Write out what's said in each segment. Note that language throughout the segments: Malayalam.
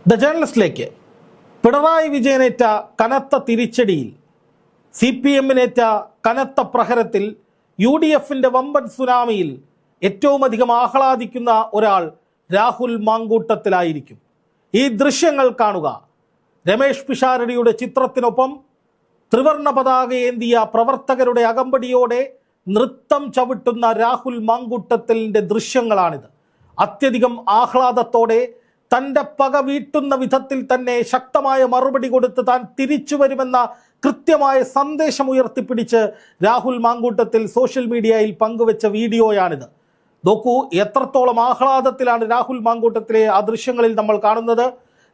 ദ ജേർണലിസ്റ്റിലേക്ക് പിണറായി വിജയനേറ്റ കനത്ത തിരിച്ചടിയിൽ CPM-നേറ്റ കനത്ത പ്രഹരത്തിൽ UDF-ന്റെ വമ്പൻ സുനാമിയിൽ ഏറ്റവും അധികം ആഹ്ലാദിക്കുന്ന ഒരാൾ രാഹുൽ മാങ്കൂട്ടത്തിലായിരിക്കും. ഈ ദൃശ്യങ്ങൾ കാണുക. രമേഷ് പിഷാരടിയുടെ ചിത്രത്തിനൊപ്പം ത്രിവർണ്ണ പതാക ഏന്തിയ പ്രവർത്തകരുടെ അകമ്പടിയോടെ നൃത്തം ചവിട്ടുന്ന രാഹുൽ മാങ്കൂട്ടത്തിലിൻ്റെ ദൃശ്യങ്ങളാണിത്. അത്യധികം ആഹ്ലാദത്തോടെ തൻ്റെ പക വീട്ടുന്ന വിധത്തിൽ തന്നെ ശക്തമായ മറുപടി കൊടുത്ത് താൻ തിരിച്ചു വരുമെന്ന കൃത്യമായ സന്ദേശം ഉയർത്തിപ്പിടിച്ച് രാഹുൽ മാങ്കൂട്ടത്തിൽ സോഷ്യൽ മീഡിയയിൽ പങ്കുവെച്ച വീഡിയോയാണിത്. നോക്കൂ, എത്രത്തോളം ആഹ്ലാദത്തിലാണ് രാഹുൽ മാങ്കൂട്ടത്തിലെ ആ ദൃശ്യങ്ങളിൽ നമ്മൾ കാണുന്നത്.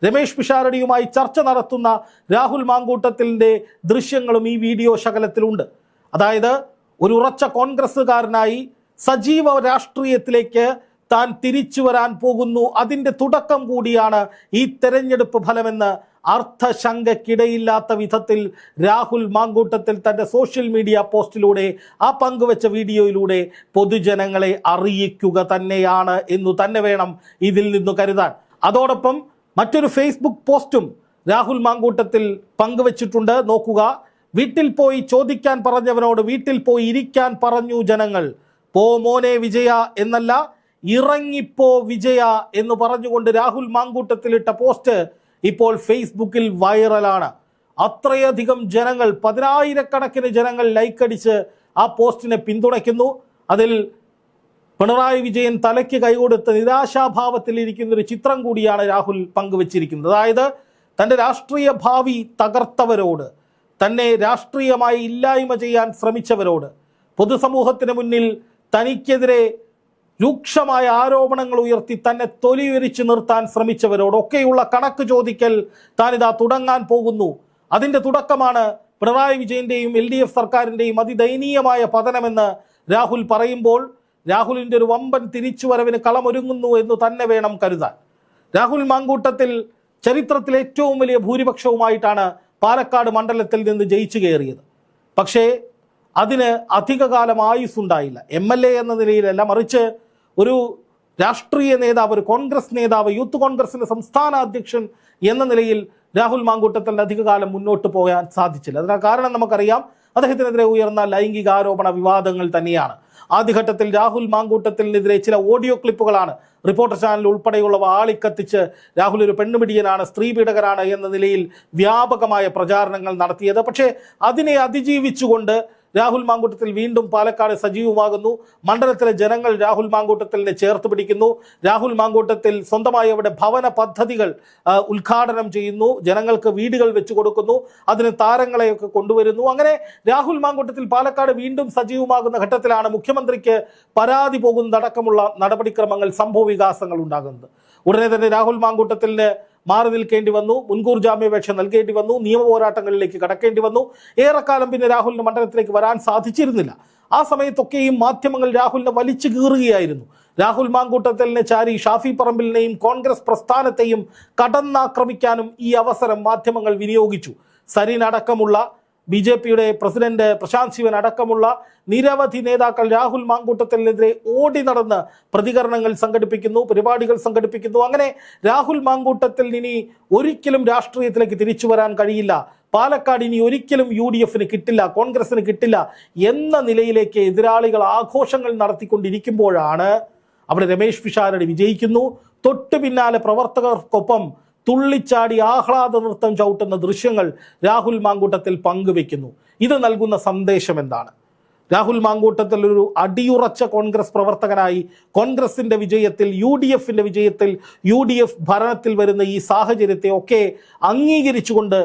രമേഷ് പിഷാരടിയുമായി ചർച്ച നടത്തുന്ന രാഹുൽ മാങ്കൂട്ടത്തിലിൻ്റെ ദൃശ്യങ്ങളും ഈ വീഡിയോ ശകലത്തിലുണ്ട്. അതായത് ഒരു ഉറച്ച കോൺഗ്രസ്സുകാരനായി സജീവ രാഷ്ട്രീയത്തിലേക്ക് താൻ തിരിച്ചു വരാൻ പോകുന്നു, അതിൻ്റെ തുടക്കം കൂടിയാണ് ഈ തെരഞ്ഞെടുപ്പ് ഫലമെന്ന് അർത്ഥശങ്കയ്ക്കിടയില്ലാത്ത വിധത്തിൽ രാഹുൽ മാങ്കൂട്ടത്തിൽ തൻ്റെ സോഷ്യൽ മീഡിയ പോസ്റ്റിലൂടെ ആ പങ്കുവെച്ച വീഡിയോയിലൂടെ പൊതുജനങ്ങളെ അറിയിക്കുക തന്നെയാണ് എന്നു തന്നെ വേണം ഇതിൽ നിന്ന് കരുതാൻ. അതോടൊപ്പം മറ്റൊരു ഫേസ്ബുക്ക് പോസ്റ്റും രാഹുൽ മാങ്കൂട്ടത്തിൽ പങ്കുവച്ചിട്ടുണ്ട്. നോക്കുക. വീട്ടിൽ പോയി ചോദിക്കാൻ പറഞ്ഞവനോട് വീട്ടിൽ പോയി ഇരിക്കാൻ പറഞ്ഞു ജനങ്ങൾ. പോ മോനെ വിജയ എന്നല്ല, ഇറങ്ങിപ്പോ വിജയ എന്ന് പറഞ്ഞുകൊണ്ട് രാഹുൽ മാങ്കൂട്ടത്തിലിട്ട പോസ്റ്റ് ഇപ്പോൾ ഫേസ്ബുക്കിൽ വൈറലാണ്. അത്രയധികം ജനങ്ങൾ, 10,000-കണക്കിന് ജനങ്ങൾ ലൈക്കടിച്ച് ആ പോസ്റ്റിനെ പിന്തുണയ്ക്കുന്നു. അതിൽ പിണറായി വിജയൻ തലയ്ക്ക് കൈകൊടുത്ത് നിരാശാഭാവത്തിലിരിക്കുന്ന ഒരു ചിത്രം കൂടിയാണ് രാഹുൽ പങ്കുവച്ചിരിക്കുന്നത്. അതായത് തൻ്റെ രാഷ്ട്രീയ ഭാവി തകർത്തവരോട്, തന്നെ രാഷ്ട്രീയമായി ഇല്ലായ്മ ചെയ്യാൻ ശ്രമിച്ചവരോട്, പൊതുസമൂഹത്തിന് മുന്നിൽ തനിക്കെതിരെ രൂക്ഷമായ ആരോപണങ്ങൾ ഉയർത്തി തന്നെ തൊലിയുരിച്ച് നിർത്താൻ ശ്രമിച്ചവരോടൊക്കെയുള്ള കണക്ക് ചോദിക്കൽ താനിതാ തുടങ്ങാൻ പോകുന്നു. അതിൻ്റെ തുടക്കമാണ് പിണറായി വിജയൻ്റെയും LDF സർക്കാരിൻ്റെയും അതിദയനീയമായ പതനമെന്ന് രാഹുൽ പറയുമ്പോൾ രാഹുലിൻ്റെ ഒരു വമ്പൻ തിരിച്ചുവരവിന് കളമൊരുങ്ങുന്നു എന്ന് തന്നെ വേണം കരുതാൻ. രാഹുൽ മാങ്കൂട്ടത്തിൽ ചരിത്രത്തിൽ ഏറ്റവും വലിയ ഭൂരിപക്ഷവുമായിട്ടാണ് പാലക്കാട് മണ്ഡലത്തിൽ നിന്ന് ജയിച്ചു കയറിയത്. പക്ഷേ അതിന് അധികകാലം ആയുസ്സുണ്ടായില്ല. MLA എന്ന നിലയിലല്ല, മറിച്ച് ഒരു രാഷ്ട്രീയ നേതാവ്, ഒരു കോൺഗ്രസ് നേതാവ്, യൂത്ത് കോൺഗ്രസിൻ്റെ സംസ്ഥാന അധ്യക്ഷൻ എന്ന നിലയിൽ രാഹുൽ മാങ്കൂട്ടത്തിന് അധികകാലം മുന്നോട്ട് പോകാൻ സാധിച്ചില്ല. അതിന് കാരണം നമുക്കറിയാം, അദ്ദേഹത്തിനെതിരെ ഉയർന്ന ലൈംഗിക ആരോപണ വിവാദങ്ങൾ തന്നെയാണ്. ആദ്യഘട്ടത്തിൽ രാഹുൽ മാങ്കൂട്ടത്തിനെതിരെ ചില ഓഡിയോ ക്ലിപ്പുകളാണ് റിപ്പോർട്ടർ ചാനൽ ഉൾപ്പെടെയുള്ളവ ആളിക്കത്തിച്ച് രാഹുൽ ഒരു പെണ്ണുപിടിയനാണ്, സ്ത്രീ പീഡകനാണ് എന്ന നിലയിൽ വ്യാപകമായ പ്രചാരണങ്ങൾ നടത്തിയത്. പക്ഷേ അതിനെ അതിജീവിച്ചുകൊണ്ട് രാഹുൽ മാങ്കൂട്ടത്തിൽ വീണ്ടും പാലക്കാട് സജീവമാകുന്നു. മണ്ഡലത്തിലെ ജനങ്ങൾ രാഹുൽ മാങ്കൂട്ടത്തിലിനെ ചേർത്ത് പിടിക്കുന്നു. രാഹുൽ മാങ്കൂട്ടത്തിൽ സ്വന്തമായി അവിടെ ഭവന പദ്ധതികൾ ഉദ്ഘാടനം ചെയ്യുന്നു, ജനങ്ങൾക്ക് വീടുകൾ വെച്ചു കൊടുക്കുന്നു, അതിന് താരങ്ങളെയൊക്കെ കൊണ്ടുവരുന്നു. അങ്ങനെ രാഹുൽ മാങ്കൂട്ടത്തിൽ പാലക്കാട് വീണ്ടും സജീവമാകുന്ന ഘട്ടത്തിലാണ് മുഖ്യമന്ത്രിക്ക് പരാതി പോകുന്നതടക്കമുള്ള നടപടിക്രമങ്ങൾ, സംഭവ വികാസങ്ങൾ ഉണ്ടാകുന്നത്. ഉടനെ തന്നെ രാഹുൽ മാങ്കൂട്ടത്തിന് മാറി നിൽക്കേണ്ടി വന്നു, മുൻകൂർ ജാമ്യാപേക്ഷ നൽകേണ്ടി വന്നു, നിയമ പോരാട്ടങ്ങളിലേക്ക് കടക്കേണ്ടി വന്നു. ഏറെക്കാലം പിന്നെ രാഹുലിന് മണ്ഡലത്തിലേക്ക് വരാൻ സാധിച്ചിരുന്നില്ല. ആ സമയത്തൊക്കെയും മാധ്യമങ്ങൾ രാഹുലിനെ വലിച്ചു കീറുകയായിരുന്നു. രാഹുൽ മാങ്കൂട്ടത്തിലിനെ ചാരി ഷാഫി പറമ്പിലിനെയും കോൺഗ്രസ് പ്രസ്ഥാനത്തെയും കടന്നാക്രമിക്കാനും ഈ അവസരം മാധ്യമങ്ങൾ വിനിയോഗിച്ചു. സരീൻ അടക്കമുള്ള BJP-യുടെ പ്രസിഡന്റ് പ്രശാന്ത് ശിവൻ അടക്കമുള്ള നിരവധി നേതാക്കൾ രാഹുൽ മാങ്കൂട്ടത്തിനെതിരെ ഓടി നടന്ന് പ്രതികരണങ്ങൾ സംഘടിപ്പിക്കുന്നു, പരിപാടികൾ സംഘടിപ്പിക്കുന്നു. അങ്ങനെ രാഹുൽ മാങ്കൂട്ടത്തിൽ ഇനി ഒരിക്കലും രാഷ്ട്രീയത്തിലേക്ക് തിരിച്ചു വരാൻ കഴിയില്ല, പാലക്കാട് ഇനി ഒരിക്കലും UDF-ന് കിട്ടില്ല, കോൺഗ്രസിന് കിട്ടില്ല എന്ന നിലയിലേക്ക് എതിരാളികൾ ആഘോഷങ്ങൾ നടത്തിക്കൊണ്ടിരിക്കുമ്പോഴാണ് അവിടെ രമേഷ് പിഷാരടി വിജയിക്കുന്നു. തൊട്ടു പിന്നാലെ പ്രവർത്തകർക്കൊപ്പം തുള്ളിച്ചാടി ആഹ്ലാദ നൃത്തം ചവിട്ടുന്ന ദൃശ്യങ്ങൾ രാഹുൽ മാങ്കൂട്ടത്തിൽ പങ്കുവെക്കുന്നു. ഇത് നൽകുന്ന സന്ദേശം എന്താണ്? രാഹുൽ മാങ്കൂട്ടത്തിൽ ഒരു അടിയുറച്ച കോൺഗ്രസ് പ്രവർത്തകനായി കോൺഗ്രസിൻ്റെ വിജയത്തിൽ, UDF-ന്റെ വിജയത്തിൽ, UDF ഭരണത്തിൽ വരുന്ന ഈ സാഹചര്യത്തെ ഒക്കെ അംഗീകരിച്ചുകൊണ്ട്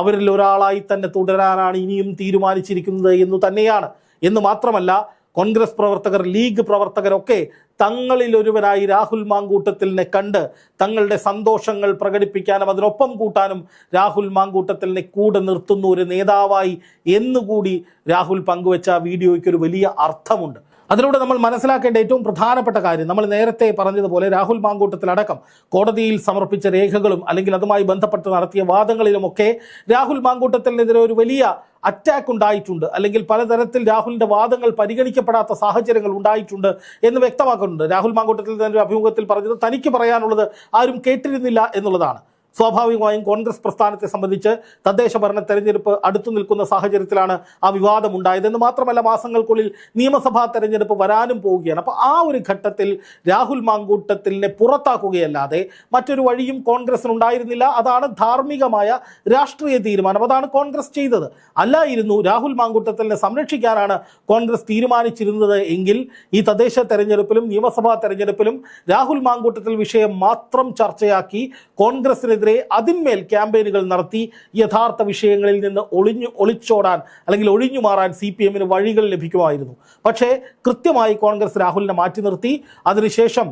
അവരിൽ ഒരാളായി തന്നെ തുടരാനാണ് ഇനിയും തീരുമാനിച്ചിരിക്കുന്നത് എന്നു തന്നെയാണ്. എന്ന് മാത്രമല്ല, കോൺഗ്രസ് പ്രവർത്തകർ, ലീഗ് പ്രവർത്തകരൊക്കെ തങ്ങളിൽ ഒരുവനായി രാഹുൽ മാങ്കൂട്ടത്തിലിനെ കണ്ട് തങ്ങളുടെ സന്തോഷങ്ങൾ പ്രകടിപ്പിക്കാനും അതിനൊപ്പം കൂട്ടാനും രാഹുൽ മാങ്കൂട്ടത്തിലിനെ കൂടെ നിർത്തുന്ന ഒരു നേതാവായി എന്നുകൂടി രാഹുൽ പങ്കുവെച്ച വീഡിയോയ്ക്ക് ഒരു വലിയ അർത്ഥമുണ്ട്. അതിലൂടെ നമ്മൾ മനസ്സിലാക്കേണ്ട ഏറ്റവും പ്രധാനപ്പെട്ട കാര്യം, നമ്മൾ നേരത്തെ പറഞ്ഞതുപോലെ രാഹുൽ മാങ്കൂട്ടത്തിലടക്കം കോടതിയിൽ സമർപ്പിച്ച രേഖകളും അല്ലെങ്കിൽ അതുമായി ബന്ധപ്പെട്ട് നടത്തിയ വാദങ്ങളിലുമൊക്കെ രാഹുൽ മാങ്കൂട്ടത്തിനെതിരെ ഒരു വലിയ അറ്റാക്ക് ഉണ്ടായിട്ടുണ്ട്, അല്ലെങ്കിൽ പലതരത്തിൽ രാഹുലിൻ്റെ വാദങ്ങൾ പരിഗണിക്കപ്പെടാത്ത സാഹചര്യങ്ങൾ ഉണ്ടായിട്ടുണ്ട് എന്ന് വ്യക്തമാക്കുന്നുണ്ട്. രാഹുൽ മാങ്കൂട്ടത്തിൽ തന്നെ ഒരു അഭിമുഖത്തിൽ പറഞ്ഞത് തനിക്ക് പറയാനുള്ളത് ആരും കേട്ടിരുന്നില്ല എന്നുള്ളതാണ്. സ്വാഭാവികമായും കോൺഗ്രസ് പ്രസ്ഥാനത്തെ സംബന്ധിച്ച് തദ്ദേശ ഭരണ തെരഞ്ഞെടുപ്പ് അടുത്തു നിൽക്കുന്ന സാഹചര്യത്തിലാണ് ആ വിവാദം ഉണ്ടായതെന്ന് മാത്രമല്ല മാസങ്ങൾക്കുള്ളിൽ നിയമസഭാ തെരഞ്ഞെടുപ്പ് വരാനും പോവുകയാണ്. അപ്പോൾ ആ ഒരു ഘട്ടത്തിൽ രാഹുൽ മാങ്കൂട്ടത്തിലിനെ പുറത്താക്കുകയല്ലാതെ മറ്റൊരു വഴിയും കോൺഗ്രസിനുണ്ടായിരുന്നില്ല. അതാണ് ധാർമ്മികമായ രാഷ്ട്രീയ തീരുമാനം, അതാണ് കോൺഗ്രസ് ചെയ്തത്. അല്ലായിരുന്നു രാഹുൽ മാങ്കൂട്ടത്തിലിനെ സംരക്ഷിക്കാനാണ് കോൺഗ്രസ് തീരുമാനിച്ചിരുന്നത് എങ്കിൽ ഈ തദ്ദേശ തെരഞ്ഞെടുപ്പിലും നിയമസഭാ തെരഞ്ഞെടുപ്പിലും രാഹുൽ മാങ്കൂട്ടത്തിൽ വിഷയം മാത്രം ചർച്ചയാക്കി കോൺഗ്രസിനെതിരെ അതിന്മേൽ ക്യാമ്പയിനുകൾ നടത്തി യഥാർത്ഥ വിഷയങ്ങളിൽ നിന്ന് ഒളിച്ചോടാൻ അല്ലെങ്കിൽ ഒഴിഞ്ഞു മാറാൻ CPM-ന് വഴികൾ ലഭിക്കുമായിരുന്നു. പക്ഷേ കൃത്യമായി കോൺഗ്രസ് രാഹുലിനെ മാറ്റി നിർത്തി. അതിനുശേഷം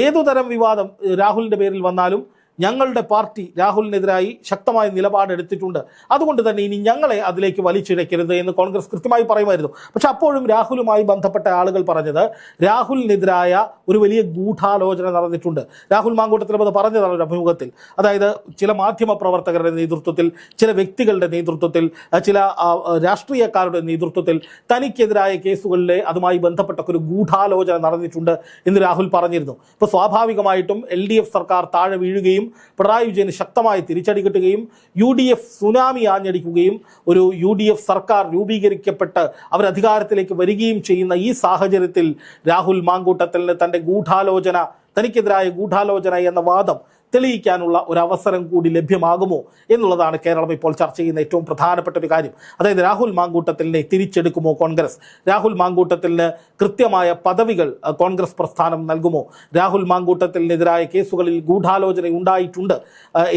ഏതുതരം വിവാദം രാഹുലിൻ്റെ പേരിൽ വന്നാലും ഞങ്ങളുടെ പാർട്ടി രാഹുലിനെതിരായി ശക്തമായ നിലപാടെടുത്തിട്ടുണ്ട്, അതുകൊണ്ട് തന്നെ ഇനി ഞങ്ങളെ അതിലേക്ക് വലിച്ചിഴക്കരുത് എന്ന് കോൺഗ്രസ് കൃത്യമായി പറയുമായിരുന്നു. പക്ഷെ അപ്പോഴും രാഹുലുമായി ബന്ധപ്പെട്ട ആളുകൾ പറഞ്ഞത് രാഹുലിനെതിരായ ഒരു വലിയ ഗൂഢാലോചന നടന്നിട്ടുണ്ട്. രാഹുൽ മാങ്കൂട്ടത്തിൽ അത് പറഞ്ഞതാണ് ഒരു അഭിമുഖത്തിൽ. അതായത് ചില മാധ്യമ പ്രവർത്തകരുടെ നേതൃത്വത്തിൽ, ചില വ്യക്തികളുടെ നേതൃത്വത്തിൽ, ചില രാഷ്ട്രീയക്കാരുടെ നേതൃത്വത്തിൽ തനിക്കെതിരായ കേസുകളിലെ അതുമായി ബന്ധപ്പെട്ട ഒരു ഗൂഢാലോചന നടന്നിട്ടുണ്ട് എന്ന് രാഹുൽ പറഞ്ഞിരുന്നു. ഇപ്പോൾ സ്വാഭാവികമായിട്ടും LDF സർക്കാർ താഴെ വീഴുകയും പിണറായി വിജയന് ശക്തമായി തിരിച്ചടി കിട്ടുകയും UDF സുനാമി ആഞ്ഞടിക്കുകയും ഒരു UDF സർക്കാർ രൂപീകരിക്കപ്പെട്ട് അവർ അധികാരത്തിലേക്ക് വരികയും ചെയ്യുന്ന ഈ സാഹചര്യത്തിൽ രാഹുൽ മാങ്കൂട്ടത്തിന് തനിക്കെതിരായ ഗൂഢാലോചന എന്ന വാദം തെളിയിക്കാനുള്ള ഒരു അവസരം കൂടി ലഭ്യമാകുമോ എന്നുള്ളതാണ് കേരളം ഇപ്പോൾ ചർച്ച ചെയ്യുന്ന ഏറ്റവും പ്രധാനപ്പെട്ട ഒരു കാര്യം. അതായത് രാഹുൽ മാങ്കൂട്ടത്തിലിനെ തിരിച്ചെടുക്കുമോ കോൺഗ്രസ്? രാഹുൽ മാങ്കൂട്ടത്തിലിന് കൃത്യമായ പദവികൾ കോൺഗ്രസ് പ്രസ്ഥാനം നൽകുമോ? രാഹുൽ മാങ്കൂട്ടത്തിനെതിരായ കേസുകളിൽ ഗൂഢാലോചന ഉണ്ടായിട്ടുണ്ട്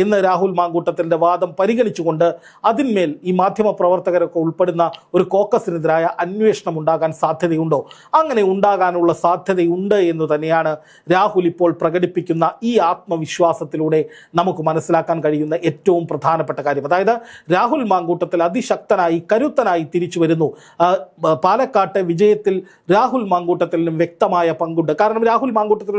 എന്ന് രാഹുൽ മാങ്കൂട്ടത്തിൻ്റെ വാദം പരിഗണിച്ചുകൊണ്ട് അതിന്മേൽ ഈ മാധ്യമ പ്രവർത്തകരൊക്കെ ഉൾപ്പെടുന്ന ഒരു കോക്കസിനെതിരായ അന്വേഷണം ഉണ്ടാകാൻ സാധ്യതയുണ്ടോ? അങ്ങനെ ഉണ്ടാകാനുള്ള സാധ്യതയുണ്ട് എന്ന് തന്നെയാണ് രാഹുൽ ഇപ്പോൾ പ്രകടിപ്പിക്കുന്ന ഈ ആത്മവിശ്വാസത്തിലൂടെ നമുക്ക് മനസ്സിലാക്കാൻ കഴിയുന്ന ഏറ്റവും പ്രധാനപ്പെട്ട കാര്യം. അതായത് രാഹുൽ മാങ്കൂട്ടത്തിൽ അതിശക്തനായി കരുത്തനായി തിരിച്ചു വരുന്നു. പാലക്കാട്ടെ വിജയത്തിൽ രാഹുൽ മാങ്കൂട്ടത്തിലും വ്യക്തമായ പങ്കുണ്ട്. കാരണം രാഹുൽ മാങ്കൂട്ടത്തിൽ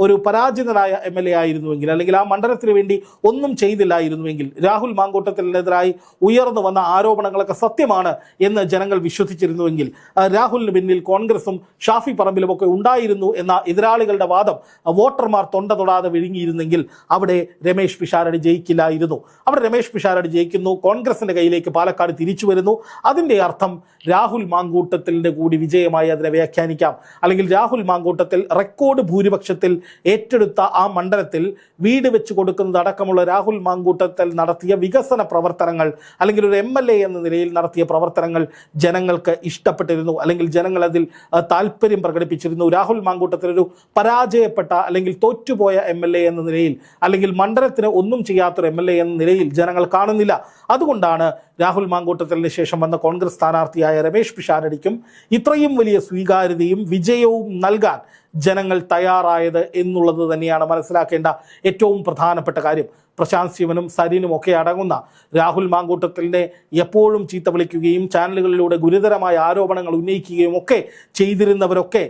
ഒരു പരാജിതനായ MLA ആയിരുന്നുവെങ്കിൽ, അല്ലെങ്കിൽ ആ മണ്ഡലത്തിന് വേണ്ടി ഒന്നും ചെയ്തില്ലായിരുന്നുവെങ്കിൽ, രാഹുൽ മാങ്കൂട്ടത്തിനെതിരായി ഉയർന്നു വന്ന ആരോപണങ്ങളൊക്കെ സത്യമാണ് എന്ന് ജനങ്ങൾ വിശ്വസിച്ചിരുന്നുവെങ്കിൽ, രാഹുലിന് പിന്നിൽ കോൺഗ്രസും ഷാഫി പറമ്പിലും ഒക്കെ ഉണ്ടായിരുന്നു എന്ന എതിരാളികളുടെ വാദം വോട്ടർമാർ തൊണ്ട തൊടാതെ വിഴുങ്ങിയിരുന്നെങ്കിൽ അവിടെ രമേശ് പിഷാരടി ജയിക്കില്ലായിരുന്നു. അവിടെ രമേശ് പിഷാരടി ജയിക്കുന്നു, കോൺഗ്രസിന്റെ കയ്യിലേക്ക് പാലക്കാട് തിരിച്ചു വരുന്നു. അതിൻ്റെ അർത്ഥം രാഹുൽ മാങ്കൂട്ടത്തിൻ്റെ കൂടി വിജയമായി അതിനെ വ്യാഖ്യാനിക്കാം. അല്ലെങ്കിൽ രാഹുൽ മാങ്കൂട്ടത്തിൽ റെക്കോർഡ് ഭൂരിപക്ഷത്തിൽ ഏറ്റെടുത്ത ആ മണ്ഡലത്തിൽ വീട് വെച്ച് കൊടുക്കുന്നതടക്കമുള്ള രാഹുൽ മാങ്കൂട്ടത്തിൽ നടത്തിയ വികസന പ്രവർത്തനങ്ങൾ, അല്ലെങ്കിൽ ഒരു MLA എന്ന നിലയിൽ നടത്തിയ പ്രവർത്തനങ്ങൾ ജനങ്ങൾക്ക് ഇഷ്ടപ്പെട്ടിരുന്നു, അല്ലെങ്കിൽ ജനങ്ങൾ അതിൽ താല്പര്യം പ്രകടിപ്പിച്ചിരുന്നു. രാഹുൽ മാങ്കൂട്ടത്തിൽ ഒരു പരാജയപ്പെട്ട അല്ലെങ്കിൽ തോറ്റുപോയ MLA എന്ന നിലയിൽ, അല്ലെങ്കിൽ മണ്ഡലത്തിന് ഒന്നും ചെയ്യാത്തൊരു MLA എന്ന നിലയിൽ ജനങ്ങൾ കാണുന്നില്ല. അതുകൊണ്ടാണ് രാഹുൽ മാങ്കൂട്ടത്തിന് ശേഷം വന്ന കോൺഗ്രസ് സ്ഥാനാർത്ഥിയായ രമേശ് പിഷാരടിക്കും ഇത്രയും വലിയ സ്വീകാര്യതയും വിജയവും നൽകാൻ ജനങ്ങൾ തയ്യാറായത് എന്നുള്ളത് തന്നെയാണ് മനസ്സിലാക്കേണ്ട ഏറ്റവും പ്രധാനപ്പെട്ട കാര്യം. പ്രശാന്ത് ശിവനും സരിനും ഒക്കെ അടങ്ങുന്ന രാഹുൽ മാങ്കൂട്ടത്തിലിനെ എപ്പോഴും ചീത്ത വിളിക്കുകയും ചാനലുകളിലൂടെ ഗുരുതരമായ ആരോപണങ്ങൾ ഉന്നയിക്കുകയും ഒക്കെ ചെയ്തിരുന്നവരൊക്കെ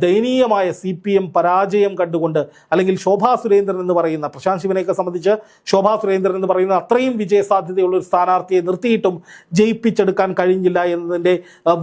ദയനീയമായ CPM പരാജയം കണ്ടുകൊണ്ട്, അല്ലെങ്കിൽ ശോഭാ സുരേന്ദ്രൻ എന്ന് പറയുന്ന, പ്രശാന്ത് ശിവനെയൊക്കെ സംബന്ധിച്ച് ശോഭാ സുരേന്ദ്രൻ എന്ന് പറയുന്ന അത്രയും വിജയസാധ്യതയുള്ള ഒരു സ്ഥാനാർത്ഥിയെ നിർത്തിയിട്ടും ജയിപ്പിച്ചെടുക്കാൻ കഴിഞ്ഞില്ല എന്നതിൻ്റെ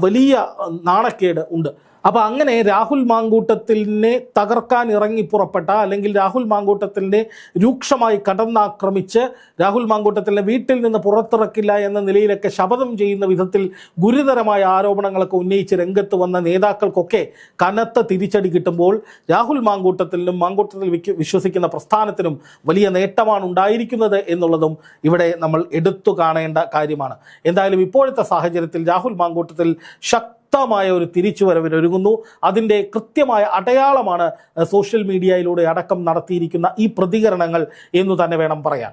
വലിയ നാണക്കേട് ഉണ്ട്. അപ്പോൾ അങ്ങനെ രാഹുൽ മാങ്കൂട്ടത്തിലിനെ തകർക്കാൻ ഇറങ്ങി പുറപ്പെട്ട, അല്ലെങ്കിൽ രാഹുൽ മാങ്കൂട്ടത്തിലിനെ രൂക്ഷമായി കടന്നാക്രമിച്ച് രാഹുൽ മാങ്കൂട്ടത്തിലിനെ വീട്ടിൽ നിന്ന് പുറത്തിറക്കില്ല എന്ന നിലയിലൊക്കെ ശപഥം ചെയ്യുന്ന വിധത്തിൽ ഗുരുതരമായ ആരോപണങ്ങളൊക്കെ ഉന്നയിച്ച് രംഗത്ത് വന്ന നേതാക്കൾക്കൊക്കെ കനത്ത തിരിച്ചടി കിട്ടുമ്പോൾ രാഹുൽ മാങ്കൂട്ടത്തിലും മാങ്കൂട്ടത്തിൽ വിശ്വസിക്കുന്ന പ്രസ്ഥാനത്തിനും വലിയ നേട്ടമാണ് ഉണ്ടായിരിക്കുന്നത് എന്നുള്ളതും ഇവിടെ നമ്മൾ എടുത്തു കാണേണ്ട കാര്യമാണ്. എന്തായാലും ഇപ്പോഴത്തെ സാഹചര്യത്തിൽ രാഹുൽ മാങ്കൂട്ടത്തിൽ ശക്തമായ ഒരു തിരിച്ചുവരവിനൊരുങ്ങുന്നു. അതിൻ്റെ കൃത്യമായ അടയാളമാണ് സോഷ്യൽ മീഡിയയിലൂടെ അടക്കം നടത്തിയിരിക്കുന്ന ഈ പ്രതികരണങ്ങൾ എന്ന് തന്നെ വേണം പറയാൻ.